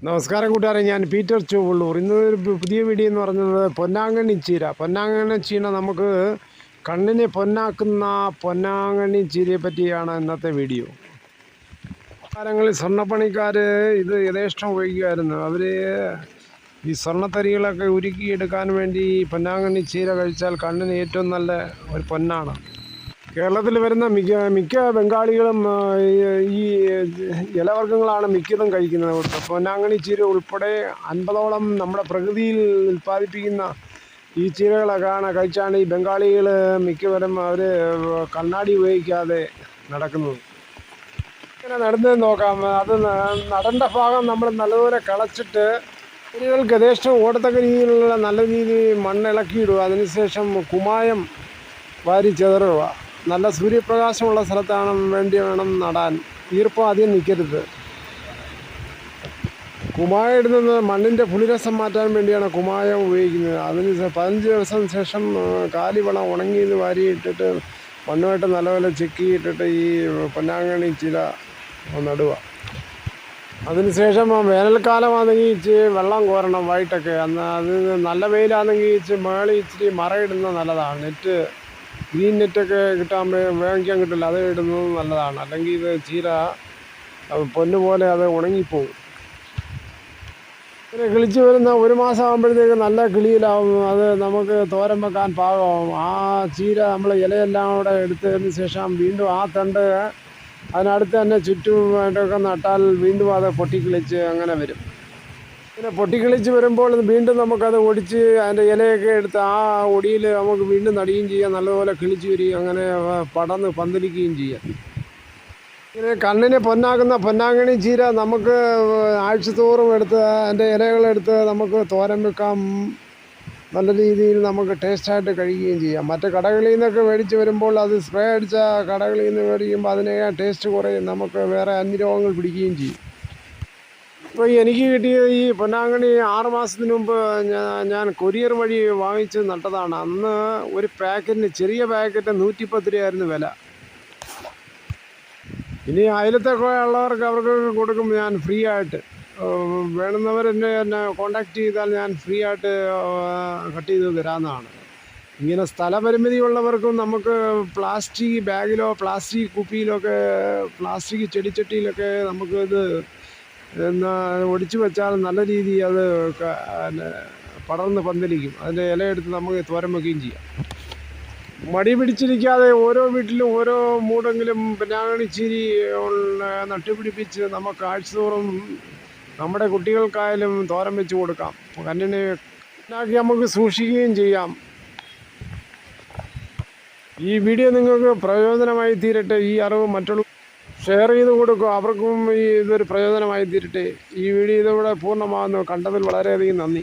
നമസ്കാരം കൂട്ടുകാരെ, ഞാൻ പീറ്റർ ചുവള്ളൂർ. ഇന്നൊരു പുതിയ വീഡിയോ എന്ന് പറഞ്ഞത് പൊന്നാങ്കണ്ണി ചീര. പൊന്നാങ്കണ്ണി ചീര നമുക്ക് കണ്ണിനെ പൊന്നാക്കുന്ന പൊന്നാങ്കണ്ണി ചീരയെ പറ്റിയാണ് ഇന്നത്തെ വീഡിയോ. കാലങ്ങളിൽ സ്വർണ്ണപ്പണിക്കാർ ഇത് യഥേഷ്ടം ഉപയോഗിക്കുമായിരുന്നു. അവർ ഈ സ്വർണ്ണത്തരികളൊക്കെ ഉരുക്കിയെടുക്കാൻ വേണ്ടി പൊന്നാങ്കണ്ണി ചീര കഴിച്ചാൽ കണ്ണിന് ഏറ്റവും നല്ല ഒരു പൊന്നാണ്. കേരളത്തിൽ വരുന്ന മിക്ക ബംഗാളികളും ഈ ഇലവർഗ്ഗങ്ങളാണ് മിക്കതും കഴിക്കുന്നത്. പൊന്നാങ്കണ്ണി ചീര ഉൾപ്പെടെ 50ഓളം നമ്മുടെ പ്രകൃതിയിൽ ഉൽപ്പാദിപ്പിക്കുന്ന ഈ ചീരകളൊക്കെയാണ് കഴിച്ചാണ് ഈ ബംഗാളികൾ മിക്കവരും അവർ കണ്ണാടി ഉപയോഗിക്കാതെ നടക്കുന്നത്. ഇങ്ങനെ നടന്നു നോക്കാം. അത് നടേണ്ട ഭാഗം നമ്മൾ നല്ലതുപോലെ കളച്ചിട്ട് ചെടികൾക്ക് യഥേഷ്ടം ഓടത്തക്ക രീതിയിലുള്ള നല്ല രീതിയിൽ മണ്ണിളക്കിയിടുക. അതിനുശേഷം കുമ്മായം വാരി ചെതറുക. നല്ല സൂര്യപ്രകാശമുള്ള സ്ഥലത്താണ് വേണം നടാൻ. ഈർപ്പം അധികം നിൽക്കരുത്. കുമ്മായം ഇടുന്നത് മണ്ണിൻ്റെ പുളിരസം മാറ്റാൻ വേണ്ടിയാണ് കുമ്മായം ഉപയോഗിക്കുന്നത്. അതിന് 15 ദിവസം ശേഷം കാലിവളം ഉണങ്ങിയത് വാരിയിട്ടിട്ട് മണ്ണുമായിട്ട് നല്ലപോലെ ചെക്കിയിട്ടിട്ട് ഈ പൊന്നാങ്കണ്ണി ചീര നടുക. അതിനുശേഷം വേനൽക്കാലമാണെങ്കിൽ വെള്ളം കോരണം വൈകിട്ടൊക്കെ. അത് നല്ല വെയിലാണെങ്കിൽ മേളിൽ ഇച്ചിരി മറയിടുന്നത് നല്ലതാണ്. ഗ്രീൻ നെറ്റൊക്കെ കിട്ടാൻ വാങ്ങിക്കാൻ കിട്ടില്ല, അത് ഇടുന്നത് നല്ലതാണ്. അല്ലെങ്കിൽ ഇത് ചീര പൊന്നുപോലെ അത് ഉണങ്ങിപ്പോവും. ഇങ്ങനെ കിളിച്ച് വരുന്ന 1 മാസം ആകുമ്പോഴത്തേക്ക് നല്ല കിളിയിലാവും. അത് നമുക്ക് തോരൻ വെക്കാൻ പാകമാവും. ആ ചീര നമ്മൾ ഇലയെല്ലാം കൂടെ എടുത്തതിന് ശേഷം വീണ്ടും ആ തണ്ട് അതിനടുത്ത് തന്നെ ചുറ്റുമായിട്ടൊക്കെ നട്ടാൽ വീണ്ടും അത് പൊട്ടിക്കിളിച്ച് അങ്ങനെ വരും. പിന്നെ പൊട്ടിക്കിളിച്ച് വരുമ്പോൾ വീണ്ടും നമുക്കത് ഒടിച്ച് അതിൻ്റെ ഇലയൊക്കെ എടുത്ത് ആ ഒടിയിൽ നമുക്ക് വീണ്ടും നടുകയും ചെയ്യാം. നല്ലപോലെ കിളിച്ച് വരികയും അങ്ങനെ പടർന്ന് പന്തലിക്കുകയും ചെയ്യാം. ഇങ്ങനെ കണ്ണിനെ പൊന്നാക്കുന്ന പൊന്നാങ്കണ്ണി ചീര നമുക്ക് ആഴ്ചത്തോറും എടുത്ത് അതിൻ്റെ ഇലകളെടുത്ത് നമുക്ക് തോരൻ വെക്കാം. നല്ല രീതിയിൽ നമുക്ക് ടേസ്റ്റായിട്ട് കഴിക്കുകയും ചെയ്യാം. മറ്റ് കടകളിൽ നിന്നൊക്കെ മേടിച്ച് വരുമ്പോൾ അത് സ്പ്രേ അടിച്ച കടകളിൽ നിന്ന് മേടിക്കുമ്പോൾ അതിനെ ടേസ്റ്റ് കുറയും. നമുക്ക് വേറെ അന്യരോഗങ്ങൾ പിടിക്കുകയും ചെയ്യും. ഇപ്പോൾ എനിക്ക് കിട്ടിയ ഈ പൊന്നാങ്കണ്ണി 6 മാസത്തിന് മുമ്പ് ഞാൻ കൊറിയർ വഴി വാങ്ങിച്ച് നട്ടതാണ്. അന്ന് ഒരു പാക്കറ്റിന് ചെറിയ പാക്കറ്റ് 110 രൂപയായിരുന്നു വില. ഇനി അയലത്തൊക്കെ ഉള്ളവർക്ക് അവർക്കൊക്കെ കൊടുക്കും ഞാൻ ഫ്രീ ആയിട്ട്. വേണമെന്നവർ എന്നെ കോണ്ടാക്ട് ചെയ്താൽ ഞാൻ ഫ്രീ ആയിട്ട് കട്ട് ചെയ്ത് തരാവുന്നതാണ്. ഇങ്ങനെ സ്ഥലപരിമിതി ഉള്ളവർക്കും നമുക്ക് പ്ലാസ്റ്റിക് ബാഗിലോ പ്ലാസ്റ്റിക് കുപ്പിയിലൊക്കെ പ്ലാസ്റ്റിക് ചെടിച്ചട്ടിയിലൊക്കെ നമുക്കിത് ഒടിച്ചു വെച്ചാൽ നല്ല രീതിയിൽ അത് പടർന്ന് പന്തലിക്കും. അതിൻ്റെ ഇലയെടുത്ത് നമുക്ക് തോരൻ വയ്ക്കുകയും ചെയ്യാം. മടി പിടിച്ചിരിക്കാതെ ഓരോ വീട്ടിലും ഓരോ മൂടെങ്കിലും പൊന്നാങ്കണ്ണി ചീര നട്ടുപിടിപ്പിച്ച് നമുക്ക് ആഴ്ചതോറും നമ്മുടെ കുട്ടികൾക്കായാലും തോരൻ വെച്ച് കൊടുക്കാം. കണ്ണിനെ ഉണ്ടാക്കി നമുക്ക് സൂക്ഷിക്കുകയും ചെയ്യാം. ഈ വീഡിയോ നിങ്ങൾക്ക് പ്രയോജനമായി തീരട്ടെ. ഈ അറിവ് മറ്റുള്ള ഷെയർ ചെയ്ത് കൊടുക്കുക. അവർക്കും ഇതൊരു പ്രയോജനമായി തീരട്ടെ. ഈ വീഡിയോ ഇതിവിടെ പൂർണ്ണമാകുന്നു. കണ്ടതിൽ വളരെയധികം നന്ദി.